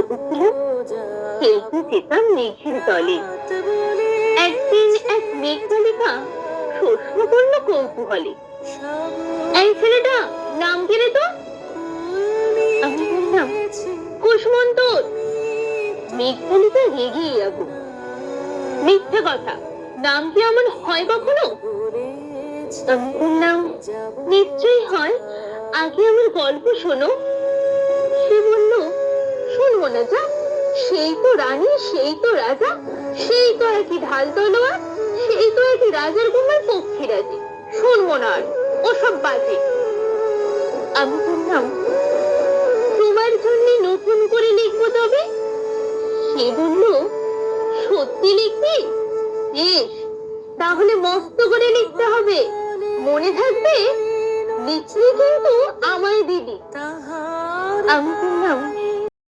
ছোট ছিলাম খেলতে যেতাম মেঘের দলে। একদিন এক মেঘবালিকা প্রশ্ন করলো কৌতূহলে, এই ছেলেটা নাম কি রে তোর? আমি বললাম কুসমন্তর। মেঘবালিকা রেগে যাবো, মিথ্যে কথা, নাম কি এমন হয় কখনো? আমি বললাম নিশ্চয়ই হয়, আগে আমার গল্প শোনো। সে বলল শুনবো না যা, সেই তো রানী, সেই তো রাজা, সেই তো একই ঢাল তলোয়ার, সেই তো একই রাজার কুমার পক্ষীরাজি, শুনবো না আর, ওসব বাজে। আমি বললাম তোমার জন্য নতুন করে লিখবো তবে। সে বলল সত্যি লিখবি? বেশ, তাহলে মস্ত করে লিখতে হবে, মনে থাকবে লিখলে কিন্তু আমায় দিবি। আমি বললাম